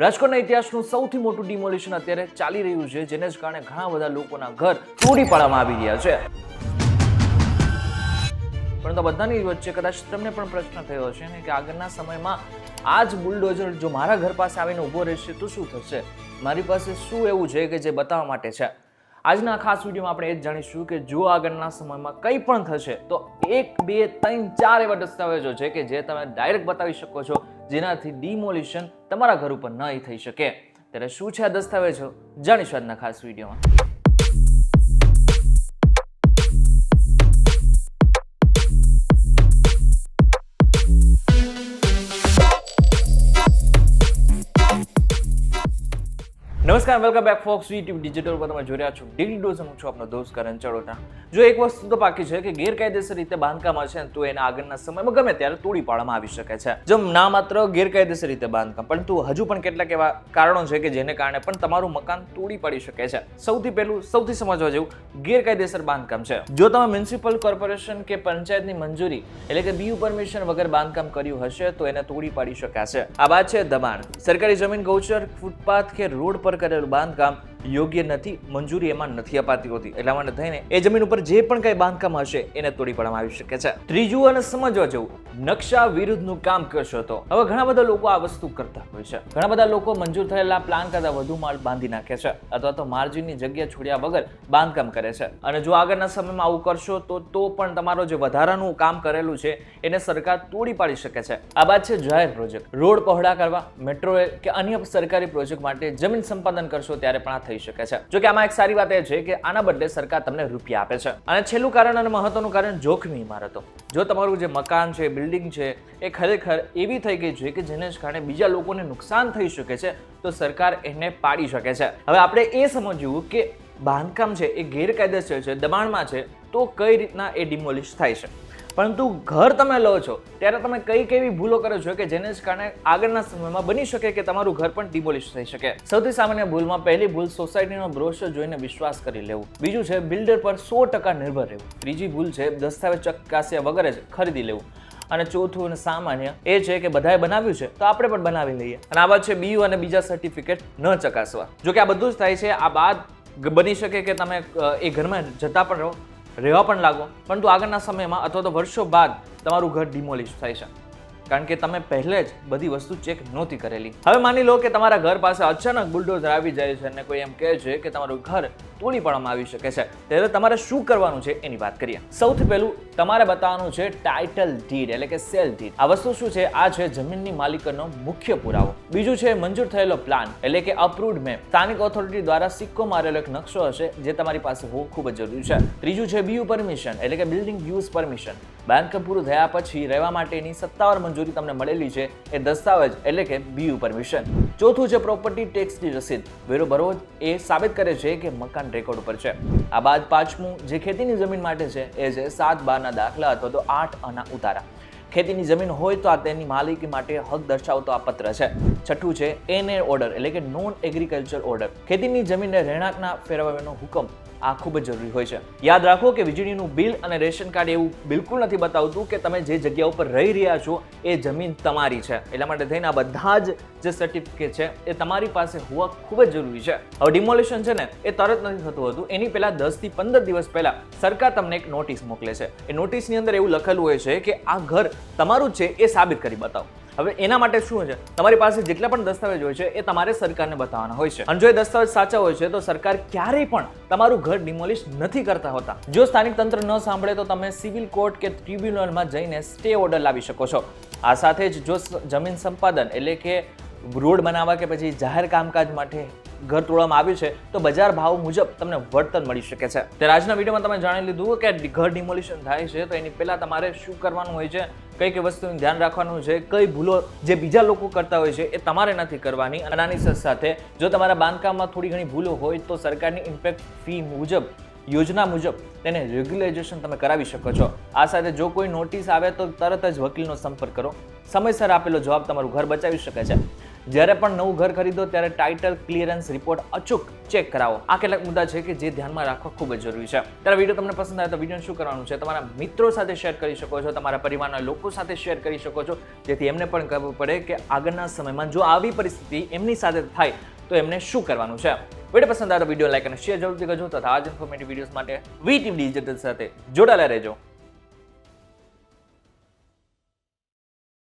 રાજકોટના ઇતિહાસનું સૌથી મોટું ડિમોલિશન અત્યારે ચાલી રહ્યું છે, જેને જ કારણે ઘણા બધા લોકોના ઘર તોડી પાડવામાં આવી રહ્યા છે. પરંતુ બધાની વચ્ચે કદાચ તમને પણ પ્રશ્ન થયો હશે ને કે આગળના સમયમાં આ જ બુલડોઝર જો મારા ઘર પાસે આવીને ઊભો રહેશે તો શું થશે? મારી પાસે શું એવું છે કે જે બતાવવા માટે છે? આજના ખાસ વિડીયોમાં આપણે એ જ જાણીશું કે જો આગળના સમયમાં કંઈ પણ થશે તો 1, 2, 3, 4 એવા દસ્તાવેજો છે કે જે તમે ડાયરેક્ટ બતાવી શકો છો, જેનાથી ડિમોલિશન તમારા ઘર ઉપર નહીં થઈ શકે. ત્યારે શું છે આ દસ્તાવેજો જાણીશું આજના ખાસ વિડીયોમાં. નમસ્કાર, welcome back Fox YouTube digital પર તમે જોઈ રહ્યા છો ડેલી ડોઝ. હું છું આપનો દોસ્ત કરણ ચડોટા. જો એક વસ્તુ તો બાકી છે કે ગેરકાયદેસર રીતે બાંધકામ હશે તો એને આગળના સમયમાં ગમે ત્યારે તોડી પાડવામાં આવી શકે છે. જો ના માત્ર ગેરકાયદેસર રીતે બાંધકામ, પરંતુ હજુ પણ કેટલાક એવા કારણો છે કે જેને કારણે પણ તમારું મકાન તોડી પડી શકે છે. સૌથી પહેલું, સૌથી સમજવા જેવું ગેરકાયદેસર બાંધકામ છે. જો તમે મ્યુનિસિપલ કોર્પોરેશન કે પંચાયતની મંજૂરી એટલે કે બીયુ પરમિશન વગર બાંધકામ કર્યું હશે તો એને તોડી પાડી શકાશે. આ વાત છે દબાણ. સરકારી જમીન, ગૌચર, ફૂટપાથ કે રોડ પર કરેલું બાંધકામ યોગ્ય નથી, મંજૂરી એમાં નથી અપાતી હોતી. એટલા માટે થઈને એ જમીન ઉપર જે પણ કઈ બાંધકામ હશે એને તોડી પાડવામાં આવી શકે છે. ત્રીજું અને સમજવા જેવું, નકશા વિરુદ્ધનું કામ કરશો તો. હવે ઘણા બધા લોકો આ વસ્તુ કરતા હોય છે. ઘણા બધા લોકો મંજૂર થયેલા પ્લાન કરતા વધુ માળ બાંધી નાખે છે અથવા તો માર્જિનની જગ્યા છોડ્યા વગર બાંધકામ કરે છે. અને જો આગળના સમયમાં આવું કરશો તો પણ તમારો જે વધારાનું કામ કરેલું છે એને સરકાર તોડી પાડી શકે છે. આ બાદ છે જાહેર પ્રોજેક્ટ. રોડ પહોળા કરવા, મેટ્રો કે અન્ય સરકારી પ્રોજેક્ટ માટે જમીન સંપાદન કરશો ત્યારે પણ આ થઈ શકે છે. જો કે આમાં એક સારી વાત એ છે કે આના બદલે સરકાર તમને રૂપિયા આપે છે. અને છેલ્લું કારણ અને મહત્વનું કારણ, જોખમી ઇમારતો. જો તમારું જે મકાન છે, બિલ્ડિંગ છે, એ ખરેખર એવી થઈ ગઈ છે કે જેને જ કારણે બીજા લોકોને નુકસાન થઈ શકે છે તો સરકાર એને પાડી શકે છે. હવે આપણે એ સમજવું કે બાંધકામ છે એ ગેરકાયદેસર છે, દબાણમાં છે, તો કઈ રીતના એ ડિમોલિશ થાય છે. પરંતુ ઘર તમે લો છો ત્યારે તમે કઈ કેવી ભૂલો કરો છો કે જેને જ કારણે આગળના સમયમાં બની શકે કે તમારું ઘર પણ ડિમોલિશ થઈ શકે. સૌથી સામાન્ય ભૂલમાં પહેલી ભૂલ, સોસાયટીનો બ્રોશર જોઈને વિશ્વાસ કરી લેવું. બીજું છે બિલ્ડર પર 100% નિર્ભર રહેવું. ત્રીજી ભૂલ છે દસ્તાવેજ ચકાસ્યા વગર જ ખરીદી લેવું. અને ચોથું અને સામાન્ય એ છે કે બધાએ બનાવ્યું છે તો આપણે પણ બનાવી લઈએ. અને આ વાત છે બીયુ અને બીજા સર્ટિફિકેટ ન ચકાસવા. જો કે આ બધું જ થાય છે, આ બાદ બની શકે કે તમે એ ઘરમાં જતા પણ રહો, રહેવા પણ લાગો, પરંતુ આગળના સમયમાં અથવા તો વર્ષો બાદ તમારું ઘર ડિમોલિશ થાય છે, કારણ કે તમે પહેલે જ બધી વસ્તુ ચેક નહોતી કરેલી. હવે માની લો કે તમારા ઘર પાસે અચાનક બુલડોઝર આવી જાય છે અને કોઈ એમ કહે છે કે તમારું ઘર તોડી પાડવામાં આવી શકે છે, ત્યારે તમારે શું કરવાનું છે એની વાત કરીએ. સૌથી પહેલું તમારે બતાવવાનું છે ટાઇટલ ડીડ એટલે કે સેલ ડીડ. આ વસ્તુ શું છે? આ છે જમીનની માલિકીનો મુખ્ય પુરાવો. બીજું છે મંજૂર થયેલો પ્લાન એટલે કે અપ્રુવડ મેપ. સ્થાનિક ઓથોરિટી દ્વારા સિક્કો મારેલો એક નકશો હશે જે તમારી પાસે હોવો ખૂબ જ જરૂરી છે. ત્રીજું છે બીયુ પરમિશન એટલે કે બિલ્ડિંગ યુઝ પરમિશન. બાંધકામ પૂરું થયા પછી રહેવા માટેની સત્તાવાર મંજૂરી તમને મળેલી છે એ દસ્તાવેજ એટલે કે બીયુ પરમિશન. ચોથું છે પ્રોપર્ટી ટેક્સની રસીદ. વેરો ભરવો એ સાબિત કરે છે કે મકાન રેકોર્ડ ઉપર છે. આ બાદ પાંચમું જે ખેતીની જમીન માટે છે એ છે 7/12 દાખલા અથવા તો 8 આના ઉતારા. ખેતીની જમીન હોય તો આ તેની માલિકી માટે હક દર્શાવતો આ પત્ર છે. છઠ્ઠું છે NA ઓર્ડર એટલે કે નોન એગ્રીકલ્ચર ઓર્ડર. ખેતીની જમીનને રહેણાંકના ફેરવવાનો હુકમ. આ ખૂબ જ જરૂરી હોય છે. યાદ રાખો કે વીજળીનું બિલ અને રેશન કાર્ડ એવું બિલકુલ નથી બતાવતું કે તમે જે જગ્યા ઉપર રહી રહ્યા છો એ જમીન તમારી છે. એટલા માટે થઈને આ બધા જ જે સર્ટિફિકેટ છે એ તમારી પાસે હોવા ખૂબ જ જરૂરી છે. હવે ડિમોલિશન છે ને એ તરત નથી થતું હતું. એની પહેલા 10 થી 15 દિવસ પહેલા સરકાર તમને એક નોટિસ મોકલે છે. એ નોટિસની અંદર એવું લખેલું હોય છે કે આ ઘર તમારું છે એ સાબિત કરી બતાવો. હવે એના માટે શું છે? તમારી પાસે જેટલા પણ દસ્તાવેજ હોય છે એ તમારે સરકારને બતાવવાના હોય છે. અને જો એ દસ્તાવેજ સાચા હોય છે તો સરકાર ક્યારેય પણ તમારું ઘર ડિમોલિશ નથી કરતા હોતા. જો સ્થાનિક તંત્ર ન સાંભળે તો તમે સિવિલ કોર્ટ કે ટ્રિબ્યુનલમાં જઈને સ્ટે ઓર્ડર લાવી શકો છો. આ સાથે જ જો જમીન સંપાદન એટલે કે રોડ બનાવવા કે પછી જાહેર કામકાજ માટે ઘર તોડવામાં આવ્યું છે તો બજાર ભાવ મુજબ તમને વળતર મળી શકે છે. ત્યારે આજના વિડીયોમાં તમે જાણી લીધું કે ઘર ડિમોલિશન થાય છે તો એની પહેલા તમારે શું કરવાનું હોય છે, કઈ કઈ વસ્તુનું ધ્યાન રાખવાનું છે, કઈ ભૂલો જે બીજા લોકો કરતા હોય છે એ તમારે નથી કરવાની. અને આની સાથે જો તમારા બાંધકામમાં થોડી ઘણી ભૂલો હોય તો સરકારની ઇમ્પેક્ટ ફી મુજબ, યોજના મુજબ તેને રેગ્યુલાઇઝેશન તમે કરાવી શકો છો. આ સાથે જો કોઈ નોટિસ આવે તો તરત જ વકીલનો સંપર્ક કરો. સમયસર આપેલો જવાબ તમારું ઘર બચાવી શકે છે. જ્યારે પણ નવું ઘર ખરીદો ત્યારે ટાઇટલ ક્લિયરન્સ રિપોર્ટ અચૂક ચેક કરાવો. આ કેટલાક મુદ્દા છે કે જે ધ્યાનમાં રાખવા ખૂબ જ જરૂરી છે. ત્યારે વિડીયો તમને પસંદ આવે તો વિડીયોને શું કરવાનું છે, તમારા મિત્રો સાથે શેર કરી શકો છો, તમારા પરિવારના લોકો સાથે શેર કરી શકો છો, જેથી એમને પણ ખબર પડે કે આગળના સમયમાં જો આવી પરિસ્થિતિ એમની સાથે થાય તો એમને શું કરવાનું છે. વિડીયો પસંદ આવે તો વિડીયો લાઈક અને શેર જરૂરથી કરજો તથા આ જ ઇન્ફોર્મેટિવ વિડીયોઝ માટે વીટીવી ડિજિટલ સાથે જોડાયેલા રહેજો.